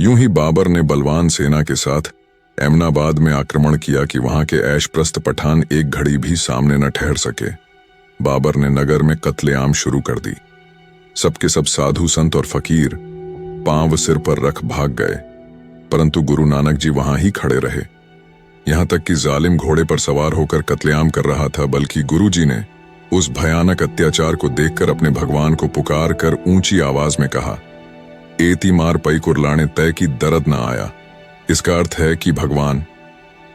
यूं ही बाबर ने बलवान सेना के साथ एमनाबाद में आक्रमण किया कि वहां के ऐशप्रस्त पठान एक घड़ी भी सामने न ठहर सके। बाबर ने नगर में कत्लेआम शुरू कर दी। सबके सब साधु संत और फकीर पांव सिर पर रख भाग गए, परंतु गुरु नानक जी वहां ही खड़े रहे। यहां तक कि जालिम घोड़े पर सवार होकर कत्लेआम कर रहा था, बल्कि गुरु जी ने उस भयानक अत्याचार को देखकर अपने भगवान को पुकार कर ऊंची आवाज में कहा, एती मार पई कुरलाने तय की दर्द न आया। इसका अर्थ है कि भगवान,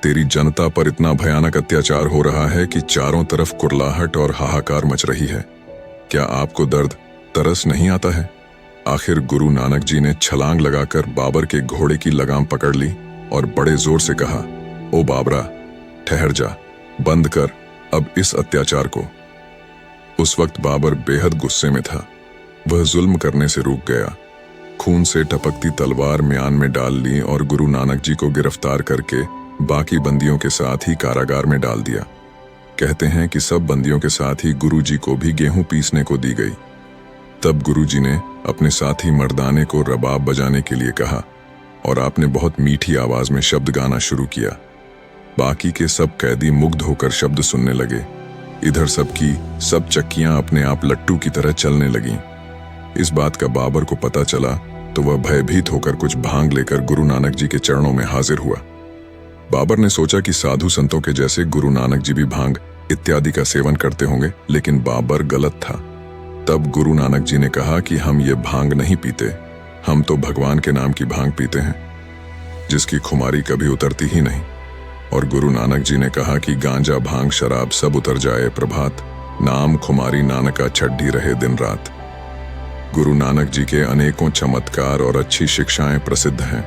तेरी जनता पर इतना भयानक अत्याचार हो रहा है कि चारों तरफ कुरलाहट और हाहाकार मच रही है। क्या आपको दर्द तरस नहीं आता है? आखिर गुरु नानक जी ने छलांग लगाकर बाबर के घोड़े की लगाम पकड़ ली और बड़े जोर से कहा, ओ बाबरा, ठहर जा, बंद कर अब इस अत्याचार को। उस वक्त बाबर बेहद गुस्से में था। वह जुल्म करने से रुक गया। खून से टपकती तलवार म्यान में डाल ली और गुरु नानक जी को गिरफ्तार करके बाकी बंदियों के साथ ही कारागार में डाल दिया। कहते हैं कि सब बंदियों के साथ ही गुरु जी को भी गेहूं पीसने को दी गई। तब गुरु जी ने अपने साथी मर्दाने को रबाब बजाने के लिए कहा और आपने बहुत मीठी आवाज में शब्द गाना शुरू किया। बाकी के सब कैदी मुग्ध होकर शब्द सुनने लगे। इधर सबकी सब चक्कियां अपने आप लट्टू की तरह चलने लगीं। इस बात का बाबर को पता चला तो वह भयभीत होकर कुछ भांग लेकर गुरु नानक जी के चरणों में हाजिर हुआ। बाबर ने सोचा कि साधु संतों के जैसे गुरु नानक जी भी भांग इत्यादि का सेवन करते होंगे, लेकिन बाबर गलत था। तब गुरु नानक जी ने कहा कि हम ये भांग नहीं पीते, हम तो भगवान के नाम की भांग पीते हैं, जिसकी खुमारी कभी उतरती ही नहीं। और गुरु नानक जी ने कहा कि गांजा भांग शराब सब उतर जाए प्रभात, नाम खुमारी नानका छड्डी रहे दिन रात। गुरु नानक जी के अनेकों चमत्कार और अच्छी शिक्षाएं प्रसिद्ध हैं।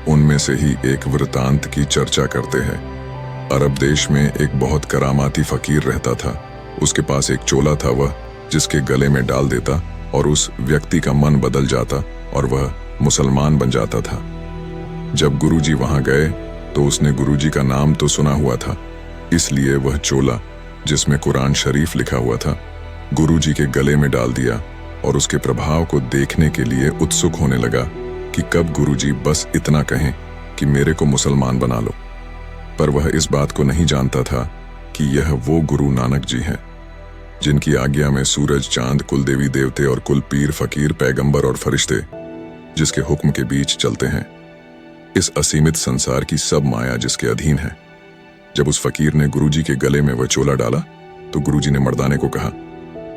उनमें से ही एक वृतांत की चर्चा करते हैं। अरब देश में एक बहुत करामाती फकीर रहता था। उसके पास एक चोला था, वह जिसके गले में डाल देता और उस व्यक्ति का मन बदल जाता और वह मुसलमान बन जाता था। जब गुरुजी वहां गए तो उसने गुरुजी का नाम तो सुना हुआ था, इसलिए वह चोला जिसमें कुरान शरीफ लिखा हुआ था गुरुजी के गले में डाल दिया और उसके प्रभाव को देखने के लिए उत्सुक होने लगा कि कब गुरुजी बस इतना कहें कि मेरे को मुसलमान बना लो। पर वह इस बात को नहीं जानता था कि यह वो गुरु नानक जी हैं जिनकी आज्ञा में सूरज, चांद, कुल देवी देवते और कुल पीर, फकीर, पैगंबर और फरिश्ते जिसके हुक्म के बीच चलते हैं। इस असीमित संसार की सब माया जिसके अधीन है। जब उस फकीर ने गुरुजी के गले में वह चोला डाला तो गुरुजी ने मर्दाने को कहा,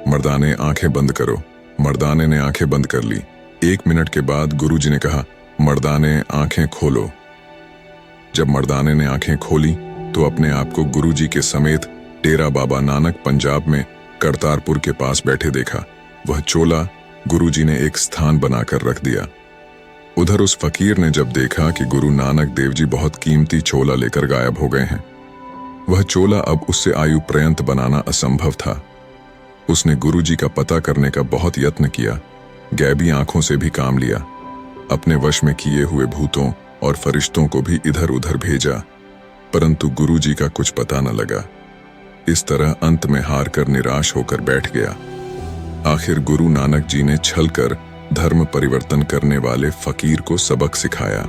मर्दाने आंखें बंद करो। मर्दाने ने आंखें बंद कर ली। 1 मिनट के बाद गुरुजी ने कहा, मर्दाने आंखें खोलो। जब मर्दाने ने आंखें खोली तो अपने आप को गुरुजी के समेत डेरा बाबा नानक पंजाब में करतारपुर के पास बैठे देखा। वह चोला गुरुजी ने एक स्थान बनाकर रख दिया। उधर उस फकीर ने जब देखा कि गुरु नानक देव जी बहुत कीमती चोला लेकर गायब हो गए हैं, वह चोला अब उससे आयु पर्यंत बनाना असंभव था। उसने गुरुजी का पता करने का बहुत यत्न किया, गैबी आंखों से भी काम लिया, अपने वश में किए हुए भूतों और फरिश्तों को भी इधर उधर भेजा, परंतु गुरुजी का कुछ पता न लगा। इस तरह अंत में हार कर निराश होकर बैठ गया। आखिर गुरु नानक जी ने छल कर धर्म परिवर्तन करने वाले फकीर को सबक सिखाया।